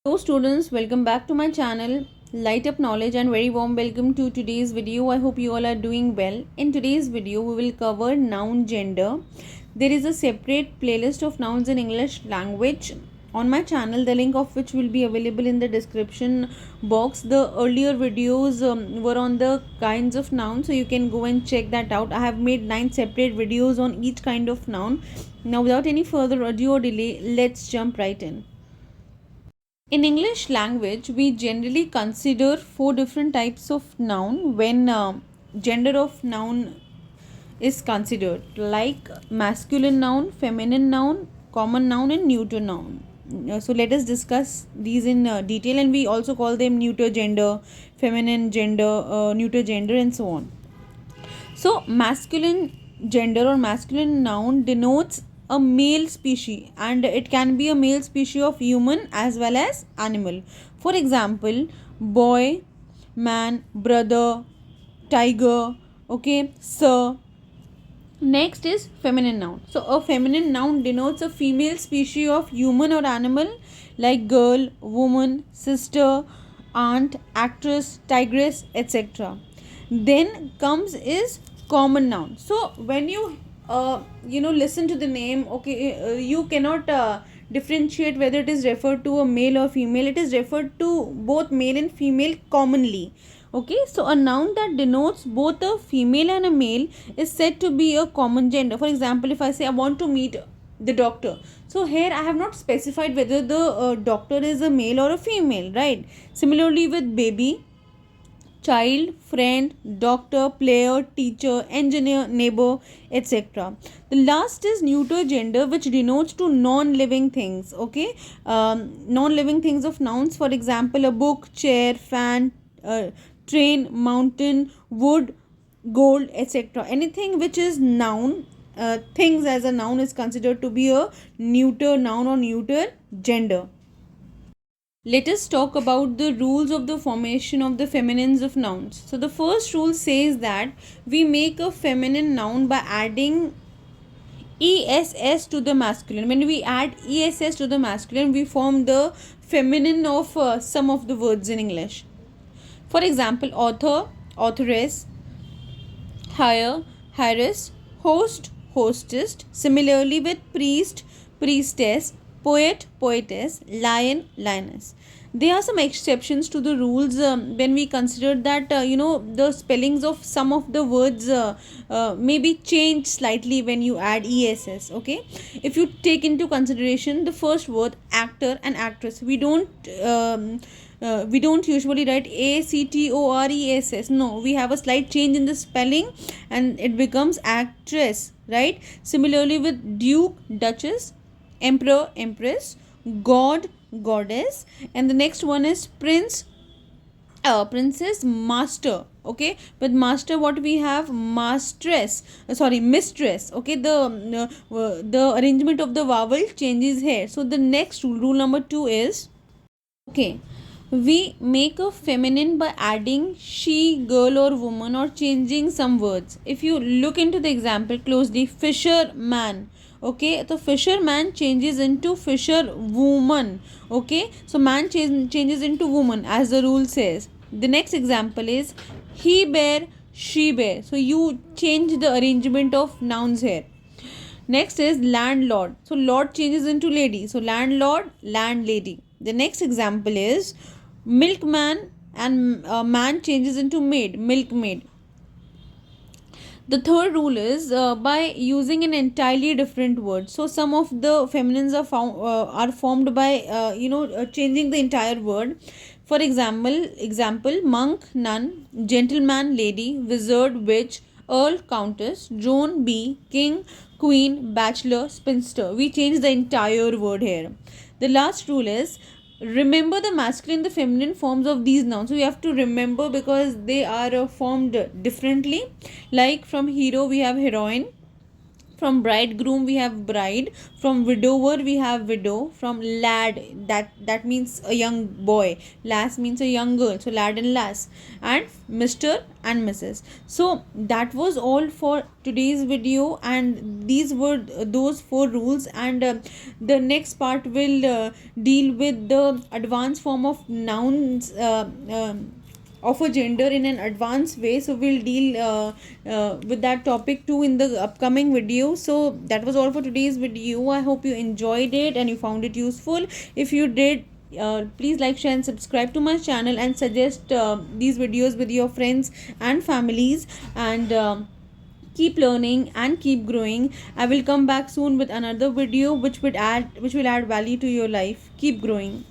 Hello students, welcome back to my channel Lightup Knowledge and very warm welcome to today's video. I hope you all are doing well. In today's video, we will cover noun gender. There is a separate playlist of nouns in English language on my channel, the link of which will be available in the description box. The earlier videos were on the kinds of nouns, so you can go and check that out. I have made 9 separate videos on each kind of noun. Now without any further ado or delay, let's jump right in. In English language, we generally consider 4 different types of noun when gender of noun is considered, like masculine noun, feminine noun, common noun and neuter noun. So let us discuss these in detail, and we also call them neuter gender, feminine gender, neuter gender and so on. So masculine gender or masculine noun denotes a male species, and it can be a male species of human as well as animal. For example, boy, man, brother, tiger, okay, sir. Next is feminine noun. So a feminine noun denotes a female species of human or animal, like girl, woman, sister, aunt, actress, tigress, etc. Then comes is common noun. So when you listen to the name, okay, you cannot differentiate whether it is referred to a male or female. It is referred to both male and female commonly. Okay, so a noun that denotes both a female and a male is said to be a common gender. For example, if I say I want to meet the doctor, so here I have not specified whether the doctor is a male or a female, right? Similarly with baby, child, friend, doctor, player, teacher, engineer, neighbor, etc. The last is neuter gender, which denotes to non-living things. Okay, non-living things of nouns. For example, a book, chair, fan, train, mountain, wood, gold, etc. Anything which is noun, things as a noun is considered to be a neuter noun or neuter gender. Let us talk about the rules of the formation of the feminines of nouns. So the first rule says that we make a feminine noun by adding ess to the masculine. When we add ess to the masculine, we form the feminine of some of the words in English. For example, author, authoress, hire, heiress, host, hostess. Similarly with priest, priestess, poet, poetess, lion, lioness. There are some exceptions to the rules when we consider that the spellings of some of the words may be changed slightly when you add ess. Okay, if you take into consideration the first word actor and actress, we don't usually write actoress. No, we have a slight change in the spelling and it becomes actress, right? Similarly with duke, duchess, emperor, empress, god, goddess, and the next one is prince, princess, master. Okay, with master what we have, mistress. Okay, the arrangement of the vowel changes here. So the next rule number 2 is, okay, we make a feminine by adding she, girl or woman, or changing some words. If you look into the example closely, fisherman, okay, the fisherman changes into fisher woman. Okay, so man changes into woman as the rule says. The next example is he bear, she bear. So you change the arrangement of nouns here. Next is landlord. So lord changes into lady. So landlord, landlady. The next example is milkman, and man changes into maid, milkmaid. The third rule is by using an entirely different word. So some of the feminines are formed by changing the entire word. For example, monk, nun, gentleman, lady, wizard, witch, earl, countess, drone, bee, king, queen, bachelor, spinster. We change the entire word here. The last rule is remember the masculine, the feminine forms of these nouns. So we have to remember because they are formed differently. Like from hero we have heroine, From bridegroom we have bride. From widower we have widow. From lad, that means a young boy. Lass means a young girl, so lad and lass. And Mr. and Mrs. So that was all for today's video, and these were those 4 rules. And the next part will deal with the advanced form of nouns of a gender in an advanced way. So we'll deal with that topic too in the upcoming video. So that was all for today's video. I hope you enjoyed it and you found it useful. If you did, please like, share and subscribe to my channel, and suggest these videos with your friends and families. And keep learning and keep growing. I will come back soon with another video which will add value to your life. Keep growing.